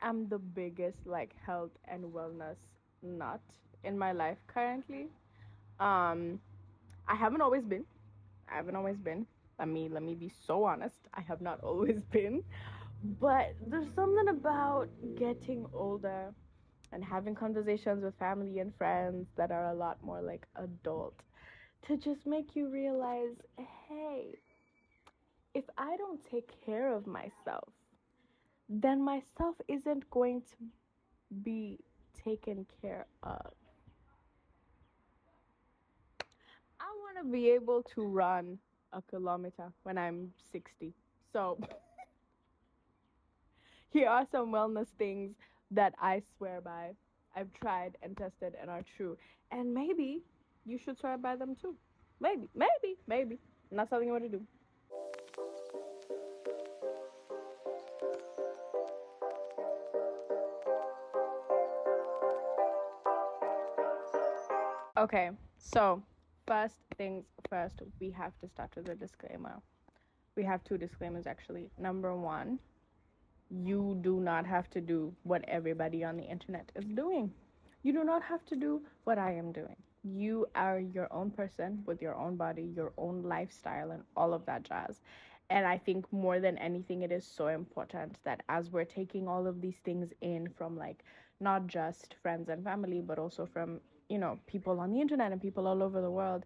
am the biggest like health and wellness nut in my life currently. Um, I haven't always been. I haven't always been. Let me be so honest. I have not always been. But there's something about getting older and having conversations with family and friends that are a lot more like adult to just make you realize, hey, if I don't take care of myself, then myself isn't going to be taken care of. I want to be able to run a kilometer when I'm 60. So, here are some wellness things that I swear by. I've tried and tested and are true. And maybe you should swear by them too. Maybe. I'm not telling you what to do. Okay, so first things first, we have to start with a disclaimer. We have two disclaimers actually. Number one, you do not have to do what everybody on the internet is doing. You do not have to do what I am doing. You are your own person with your own body, your own lifestyle, and all of that jazz. And I think more than anything, it is so important that as we're taking all of these things in from like not just friends and family, but also from, people on the internet and people all over the world,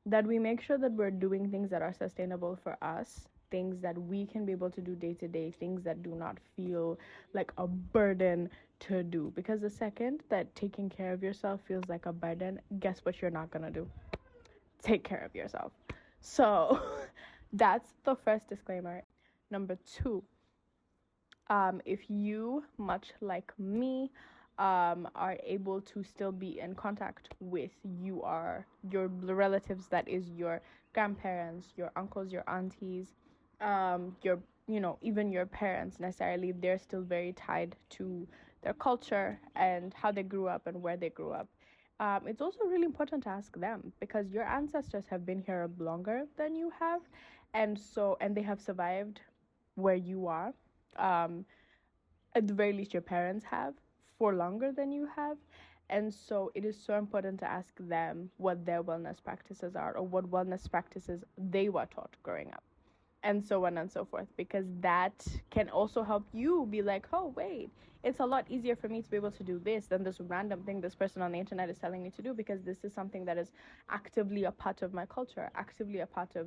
that we make sure that we're doing things that are sustainable for us, things that we can be able to do day to day, things that do not feel like a burden to do. Because the second that taking care of yourself feels like a burden, guess what you're not gonna do? Take care of yourself. So that's the first disclaimer. Number two, if you, much like me, are able to still be in contact with your relatives, that is your grandparents, your uncles, your aunties, your even your parents, necessarily, if they're still very tied to their culture and how they grew up and where they grew up. It's also really important to ask them, because your ancestors have been here longer than you have, and they have survived where you are. um at the very least, your parents have for longer than you have. And so it is so important to ask them what their wellness practices are, or what wellness practices they were taught growing up, and so on and so forth, because that can also help you be like, oh wait, it's a lot easier for me to be able to do this than this random thing this person on the internet is telling me to do, because this is something that is actively a part of my culture, actively a part of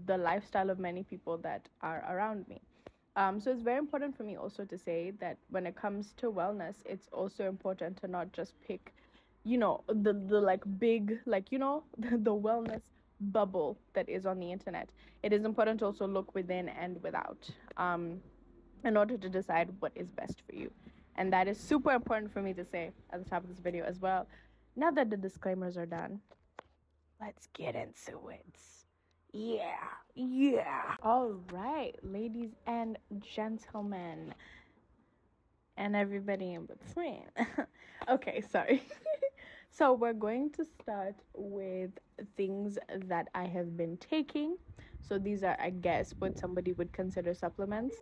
the lifestyle of many people that are around me. So it's very important for me also to say that when it comes to wellness, it's also important to not just pick, the like big, like, the wellness bubble that is on the internet. It is important to also look within and without, in order to decide what is best for you. And that is super important for me to say at the top of this video as well. Now that the disclaimers are done, let's get into it. Yeah. All right, ladies and gentlemen, and everybody in between. Okay, sorry. So, we're going to start with things that I have been taking. So, these are, I guess, what somebody would consider supplements.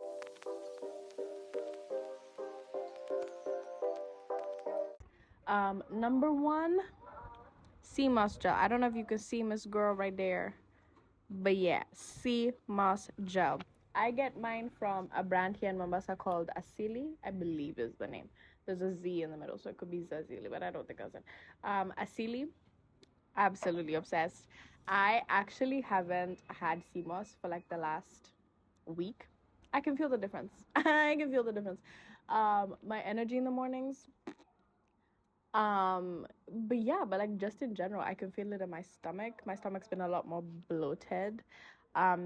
Number one, sea moss gel. I don't know if you can see Miss Girl right there, but yeah, sea moss gel. I get mine from a brand here in Mombasa called Asili, I believe is the name. There's a Z in the middle, so it could be Zazili, but I don't think that's it. Asili, absolutely obsessed. I actually haven't had sea moss for like the last week. I can feel the difference. I can feel the difference. My energy in the mornings, but yeah, but like just in general, I can feel it in my stomach. My stomach's been a lot more bloated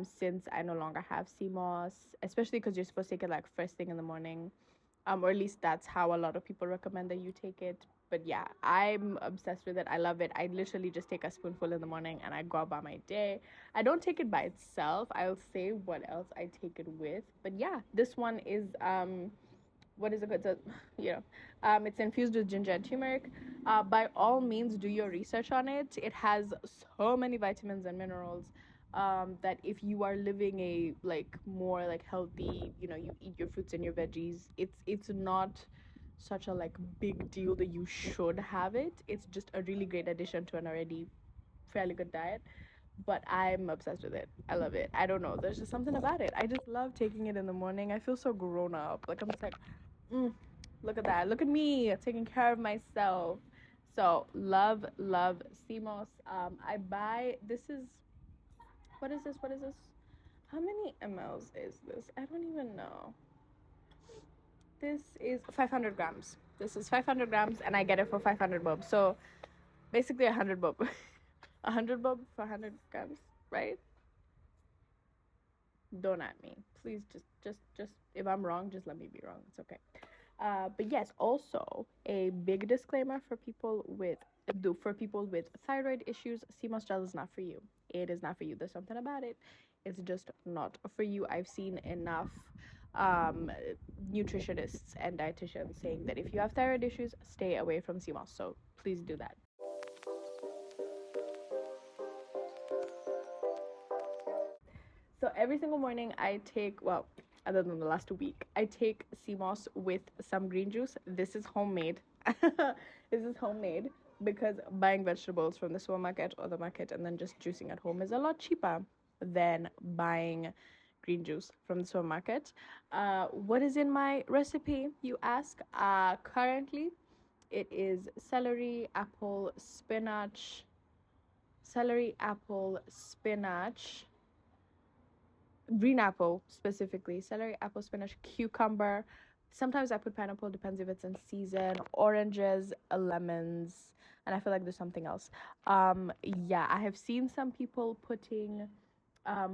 since I no longer have CMOS, especially because you're supposed to take it like first thing in the morning. Or at least that's how a lot of people recommend that you take it. But yeah, I'm obsessed with it. I love it. I literally just take a spoonful in the morning and I go about my day. I don't take it by itself. I'll say what else I take it with. But yeah, this one is what is it called? So, it's infused with ginger and turmeric. By all means, do your research on it. It has so many vitamins and minerals, that if you are living a like more like healthy, you eat your fruits and your veggies, it's not such a like big deal that you should have it. It's just a really great addition to an already fairly good diet. But I'm obsessed with it. I love it. I don't know. There's just something about it. I just love taking it in the morning. I feel so grown up. Like I'm just like, look at that. Look at me taking care of myself. So love, love CMOS. I buy. This is. What is this? What is this? How many mls is this? I don't even know. This is 500 grams. This is 500 grams, and I get it for 500 bob. So basically 100 bob. 100 bob for 100 grams, right? Don't at me, please. Just if I'm wrong, just let me be wrong. It's okay. But yes, also a big disclaimer for people with thyroid issues: CMOS gel is not for you. It is not for you. There's something about it. It's just not for you. I've seen enough nutritionists and dietitians saying that if you have thyroid issues, stay away from CMOS. So please do that. So every single morning I take, well, other than the last week, I take CMOS with some green juice. This is homemade. This is homemade because buying vegetables from the supermarket or the market and then just juicing at home is a lot cheaper than buying green juice from the supermarket. What is in my recipe, you ask? Currently, it is celery, apple, spinach, green apple specifically, celery, apple, spinach, cucumber. Sometimes I put pineapple, depends if it's in season, oranges, lemons, and I feel like there's something else. Yeah, I have seen some people putting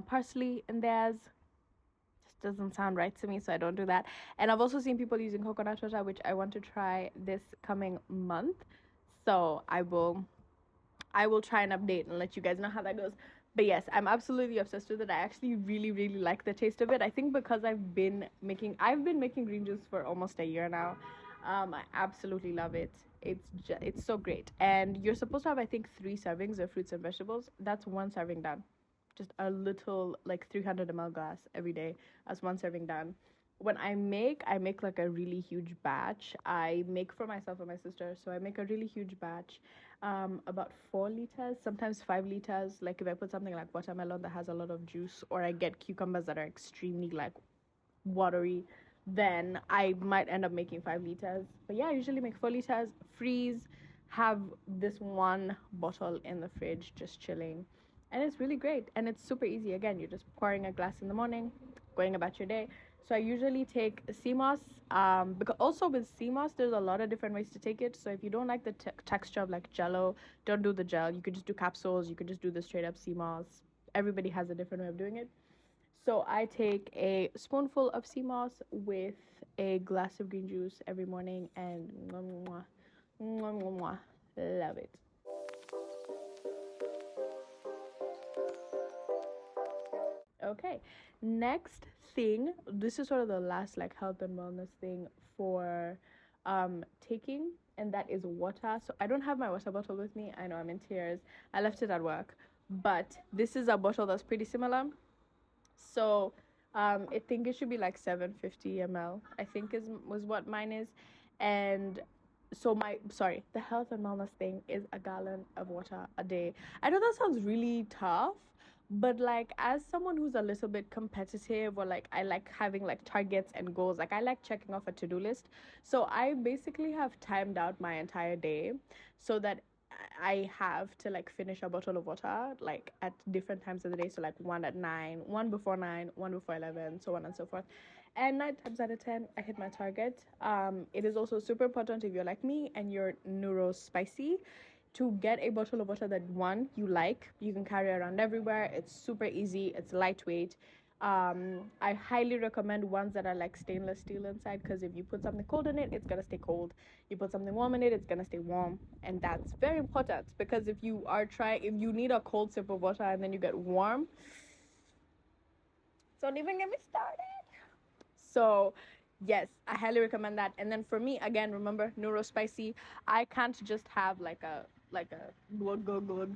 parsley in theirs. Just doesn't sound right to me, so I don't do that. And I've also seen people using coconut water, which I want to try this coming month. So I will try and update and let you guys know how that goes. But yes, I'm absolutely obsessed with it. I actually really, really like the taste of it. I think because I've been making green juice for almost a year now. I absolutely love it. It's so great. And you're supposed to have, I think, 3 servings of fruits and vegetables. That's 1 serving done. Just a little like 300 ml glass every day as 1 serving done. When I make like a really huge batch. I make for myself and my sister, so I make a really huge batch, about 4 liters, sometimes 5 liters. Like if I put something like watermelon that has a lot of juice, or I get cucumbers that are extremely like watery, then I might end up making 5 liters. But yeah, I usually make 4 liters, freeze, have this 1 bottle in the fridge just chilling. And it's really great, and it's super easy. Again, you're just pouring a glass in the morning, going about your day. So I usually take CMOS, because also with CMOS, there's a lot of different ways to take it. So if you don't like the texture of like Jello, don't do the gel. You could just do capsules. You could just do the straight up CMOS. Everybody has a different way of doing it. So I take a spoonful of CMOS with a glass of green juice every morning, and mwah, mwah, mwah, mwah, love it. Okay, next thing, this is sort of the last like health and wellness thing for taking, and that is water. So I don't have my water bottle with me. I know I'm in tears. I left it at work, but this is a bottle that's pretty similar. So I think it should be like 750 ml, I think was what mine is. And so the health and wellness thing is a gallon of water a day. I know that sounds really tough, but like as someone who's a little bit competitive, or like I like having like targets and goals, like I like checking off a to-do list. So I basically have timed out my entire day so that I have to like finish a bottle of water like at different times of the day. So like 1 at 9, 1 before 9, 1 before 11, so on and so forth. And 9 times out of 10, I hit my target. It is also super important, if you're like me and you're neurospicy, to get a bottle of water that, one, you like, you can carry around everywhere. It's super easy. It's lightweight. I highly recommend ones that are like stainless steel inside, because if you put something cold in it, it's gonna stay cold. You put something warm in it, it's gonna stay warm. And that's very important, because if you need a cold sip of water and then you get warm, don't even get me started. So yes, I highly recommend that. And then for me, again, remember, neurospicy, I can't just have like a glug glug glug glug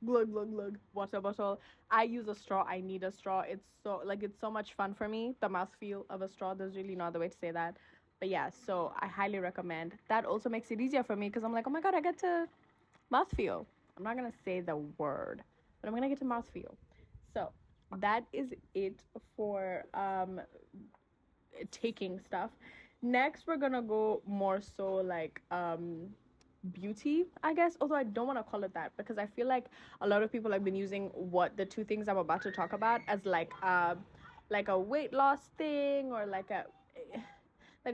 glug glug water bottle. I use a straw. I need a straw. It's so much fun for me. The mouthfeel of a straw, there's really no other way to say that. But yeah, so I highly recommend. That also makes it easier for me because I'm like, oh my god, I get to mouthfeel. I'm not gonna say the word, but I'm gonna get to mouthfeel. So that is it for taking stuff. Next, we're gonna go more so like beauty, I guess. Although I don't want to call it that because I feel like a lot of people have been using what the two things I'm about to talk about as like a weight loss thing or like a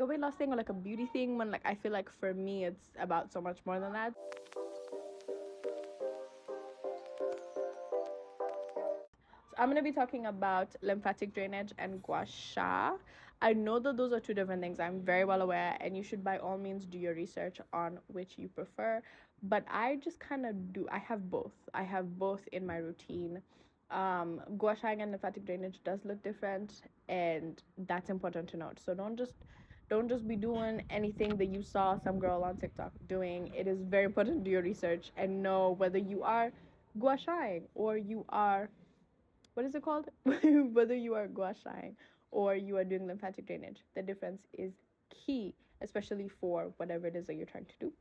weight loss thing or like a beauty thing when like I feel like for me it's about so much more than that. I'm going to be talking about lymphatic drainage and gua sha. I know that those are two different things. I'm very well aware, and you should by all means do your research on which you prefer. But I just kind of do. I have both. I have both in my routine. Gua sha and lymphatic drainage does look different, and that's important to note. So don't just be doing anything that you saw some girl on TikTok doing. It is very important to do your research and know whether you are gua shaing or you are, what is it called? Whether you are gua shying or you are doing lymphatic drainage. The difference is key, especially for whatever it is that you're trying to do.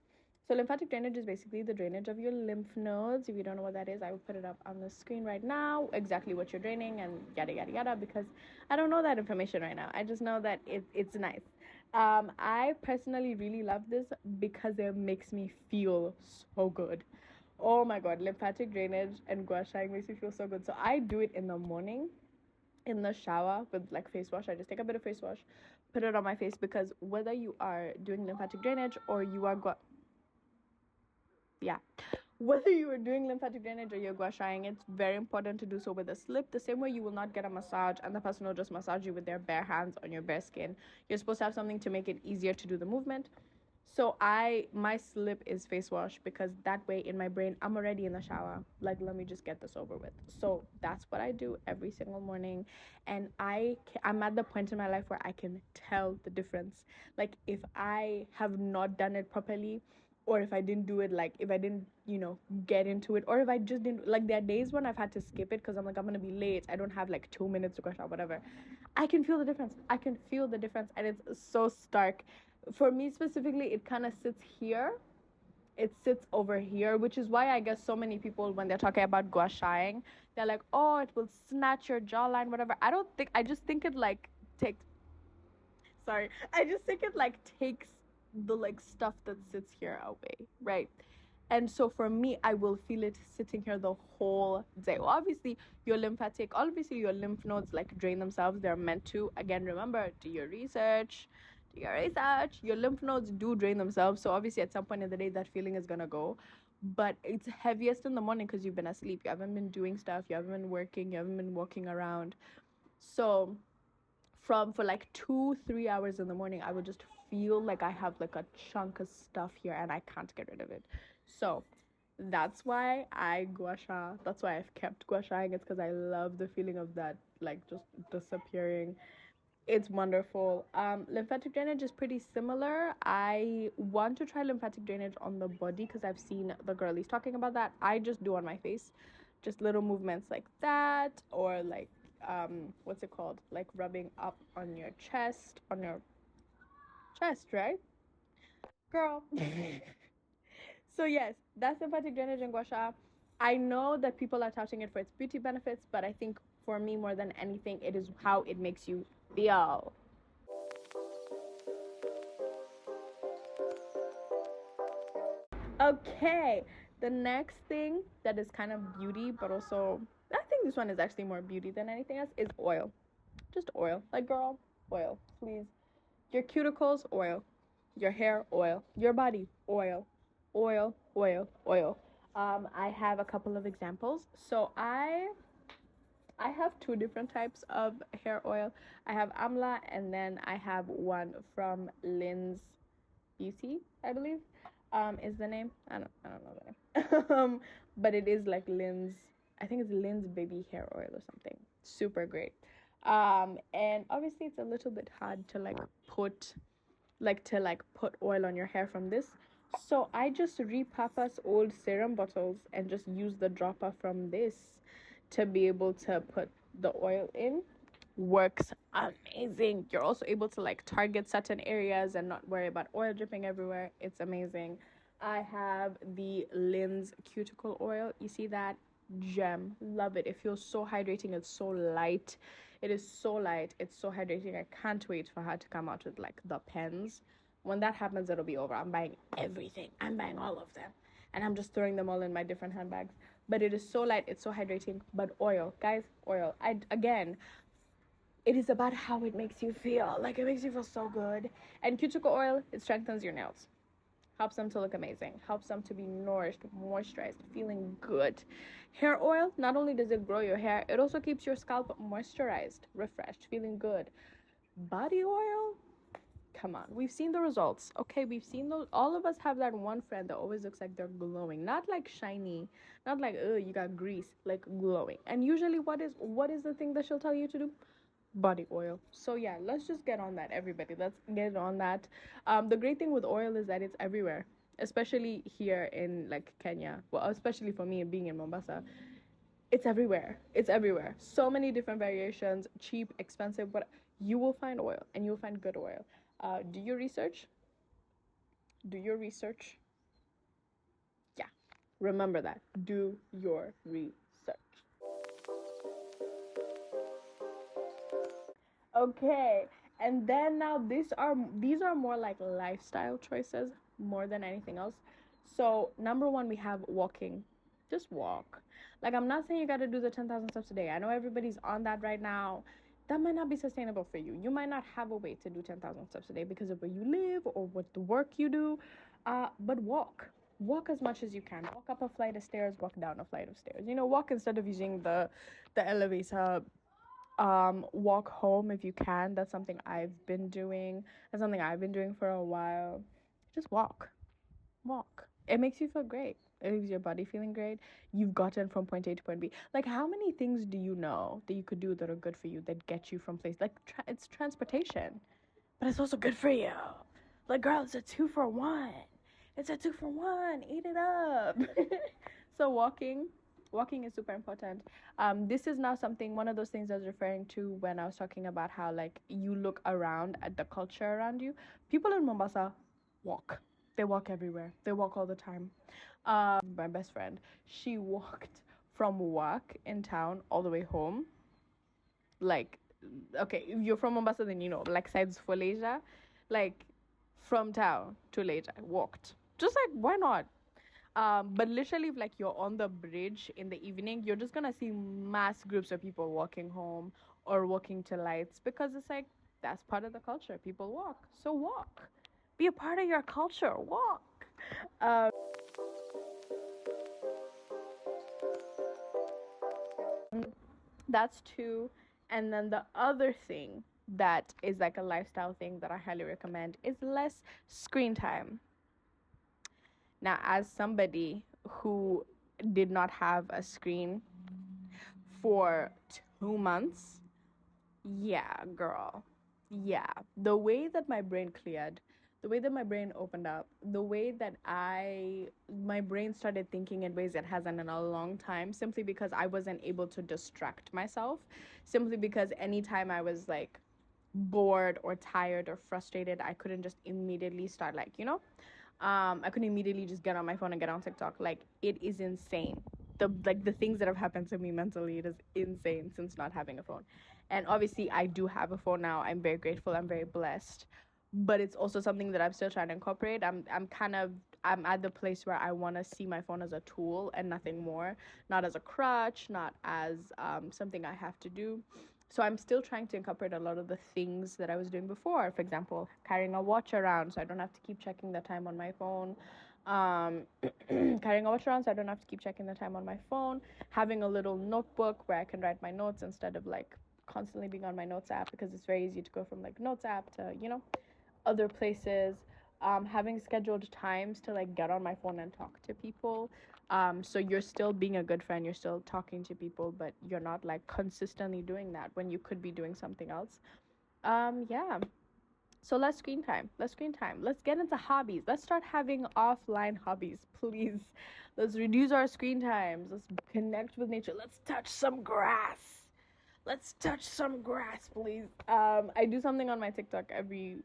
So lymphatic drainage is basically the drainage of your lymph nodes. If you don't know what that is, I will put it up on the screen right now, exactly what you're draining and yada yada yada, because I don't know that information right now. I just know that it's nice. I personally really love this because it makes me feel so good. Oh my god, lymphatic drainage and gua shying makes me feel so good. So I do it in the morning in the shower with like face wash. I just take a bit of face wash, put it on my face because whether you are doing lymphatic drainage or you are yeah, whether you are doing lymphatic drainage or you're gua shying, it's very important to do so with a slip. The same way you will not get a massage and the person will just massage you with their bare hands on your bare skin. You're supposed to have something to make it easier to do the movement. So my slip is face wash because that way in my brain I'm already in the shower. Like, let me just get this over with. So that's what I do every single morning, and I'm at the point in my life where I can tell the difference. Like if I have not done it properly, or if I didn't do it, like if I didn't get into it, or if I just didn't, like there are days when I've had to skip it because I'm like, I'm gonna be late, I don't have like 2 minutes to go shower, whatever. I can feel the difference. I can feel the difference, and it's so stark. For me specifically, it kind of sits here. It sits over here, which is why I guess so many people, when they're talking about gua shying, they're like, oh, it will snatch your jawline, whatever. I just think it like takes, sorry, I just think it like takes the like stuff that sits here away, right? And so for me, I will feel it sitting here the whole day. Well, obviously your lymph nodes like drain themselves. They're meant to. Again, remember, do your research. Do your research. Your lymph nodes do drain themselves. So obviously at some point in the day, that feeling is going to go. But it's heaviest in the morning because you've been asleep. You haven't been doing stuff. You haven't been working. You haven't been walking around. So for like 2-3 hours in the morning, I would just feel like I have like a chunk of stuff here and I can't get rid of it. So that's why I gua sha. That's why I've kept gua shaing. It's because I love the feeling of that like just disappearing. It's wonderful. Lymphatic drainage is pretty similar. I want to try lymphatic drainage on the body because I've seen the girlies talking about that. I just do on my face, just little movements like that, or like what's it called? Like rubbing up on your chest, right, girl? So yes, that's lymphatic drainage and gua sha. I know that people are touting it for its beauty benefits, but I think for me more than anything, it is how it makes you feel. Okay, the next thing that is kind of beauty, but also I think this one is actually more beauty than anything else, is oil. Just oil. Like, girl, oil, please. Your cuticles, oil. Your hair, oil. Your body, oil. Oil, oil, oil. I have a couple of examples. So I have two different types of hair oil. I have Amla, and then I have one from Lynn's Beauty, I believe. Is the name? I don't know the name. But it is like Lynn's. I think it's Lynn's baby hair oil or something. Super great. And obviously it's a little bit hard to put oil on your hair from this. So I just repurpose old serum bottles and just use the dropper from this to be able to put the oil in. works amazing. You're also able to like target certain areas and not worry about oil dripping everywhere. It's amazing. I have the Lin's cuticle oil. You see that? Gem. Love it. It feels so hydrating. It's so light. It is so light. It's so hydrating. I can't wait for her to come out with like the pens. When that happens, it'll be over. I'm buying everything. I'm buying all of them. And I'm just throwing them all in my different handbags. But it is so light. It's so hydrating. But oil, guys, oil. It is about how it makes you feel. Like, it makes you feel so good. And cuticle oil, it strengthens your nails. Helps them to look amazing. Helps them to be nourished, moisturized, feeling good. Hair oil, not only does it grow your hair, it also keeps your scalp moisturized, refreshed, feeling good. Body oil, come on. We've seen the results. Okay, we've seen those. All of us have that one friend that always looks like they're glowing. Not like shiny, not like, oh, you got grease, like glowing. And usually what is the thing that she'll tell you to do? Body oil. So yeah, let's just get on that, everybody. Let's get on that. The great thing with oil is that it's everywhere, especially here in like Kenya. Well, especially for me being in Mombasa, it's everywhere. It's everywhere. So many different variations, cheap, expensive, but you will find oil, and you'll find good oil. Do your research. Do your research. Yeah, remember that. Do your research. Okay, and then now these are more like lifestyle choices more than anything else. So number one, we have walking. Just walk. Like, I'm not saying you got to do the 10,000 steps a day. I know everybody's on that right now. That might not be sustainable for you. You might not have a way to do 10,000 steps a day because of where you live or what the work you do. But walk. Walk as much as you can. Walk up a flight of stairs, walk down a flight of stairs. Walk instead of using the elevator. Walk home if you can. That's something I've been doing. That's something I've been doing for a while. Just walk. It makes you feel great. It leaves your body feeling great. You've gotten from point A to point B. Like, how many things do you know that you could do that are good for you, that get you from place? Like, it's transportation, but it's also good for you. Like, girl, it's a 2-for-1. It's a 2-for-1. Eat it up. So walking is super important. This is now one of those things I was referring to when I was talking about how, like, you look around at the culture around you. People in Mombasa walk. They walk everywhere. They walk all the time. My best friend, she walked from work in town all the way home. Like, okay, if you're from Mombasa, then like, sides for leisure. Like, from town to leisure, walked. Just like, why not? But literally, if like you're on the bridge in the evening, you're just gonna see mass groups of people walking home or walking to lights, because it's like, that's part of the culture. People walk, so walk. Be a part of your culture. Walk. That's two. And then the other thing that is like a lifestyle thing that I highly recommend is less screen time. Now, as somebody who did not have a screen for 2 months, yeah, girl. Yeah. The way that my brain cleared, the way that my brain opened up, the way that my brain started thinking in ways it hasn't in a long time, simply because I wasn't able to distract myself, simply because anytime I was like bored or tired or frustrated, I couldn't just immediately start I couldn't immediately just get on my phone and get on TikTok. Like, it is insane. The things that have happened to me mentally, it is insane since not having a phone. And obviously I do have a phone now. I'm very grateful. I'm very blessed. But it's also something that I'm still trying to incorporate. I'm at the place where I want to see my phone as a tool and nothing more, not as a crutch, not as something I have to do. So I'm still trying to incorporate a lot of the things that I was doing before. For example, carrying a watch around so I don't have to keep checking the time on my phone. Carrying a watch around so I don't have to keep checking the time on my phone. Having a little notebook where I can write my notes instead of like constantly being on my notes app, because it's very easy to go from like notes app to other places. Having scheduled times to like get on my phone and talk to people. So you're still being a good friend, you're still talking to people, but you're not like consistently doing that when you could be doing something else. Yeah. So less screen time. Let's get into hobbies. Let's start having offline hobbies, please. Let's reduce our screen times. Let's connect with nature. Let's touch some grass. let's touch some grass, please. I do something on my TikTok every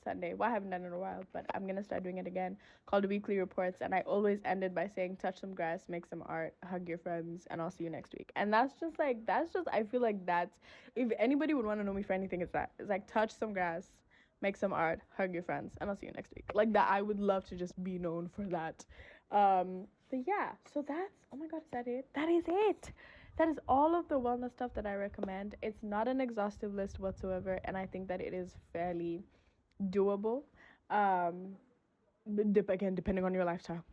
Sunday. Well, I haven't done it in a while, but I'm gonna start doing it again, called Weekly Reports, and I always end it by saying, touch some grass, make some art, hug your friends, and I'll see you next week. And that's just I feel like that's, if anybody would want to know me for anything, it's that. It's like, touch some grass, make some art, hug your friends, and I'll see you next week. Like that, I would love to just be known for that. But yeah, so that's, oh my god, is that it? That is it. That is all of the wellness stuff that I recommend. It's not an exhaustive list whatsoever, and I think that it is fairly doable. Again, depending on your lifestyle,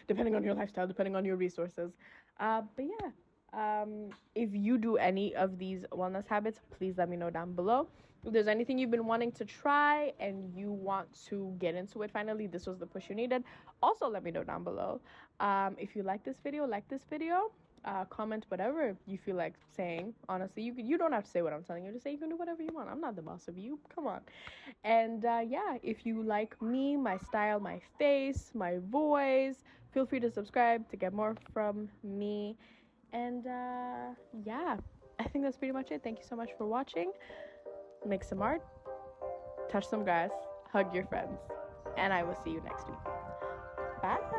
depending on your resources. But yeah, if you do any of these wellness habits, please let me know down below. If there's anything you've been wanting to try and you want to get into it finally, this was the push you needed, also let me know down below. If you like this video, comment whatever you feel like saying. Honestly, you don't have to say what I'm telling you to say. You can do whatever you want. I'm not the boss of you. Come on. And yeah, if you like me, my style, my face, my voice, feel free to subscribe to get more from me. And yeah, I think that's pretty much it. Thank you so much for watching. Make some art, touch some grass, hug your friends, and I will see you next week. Bye.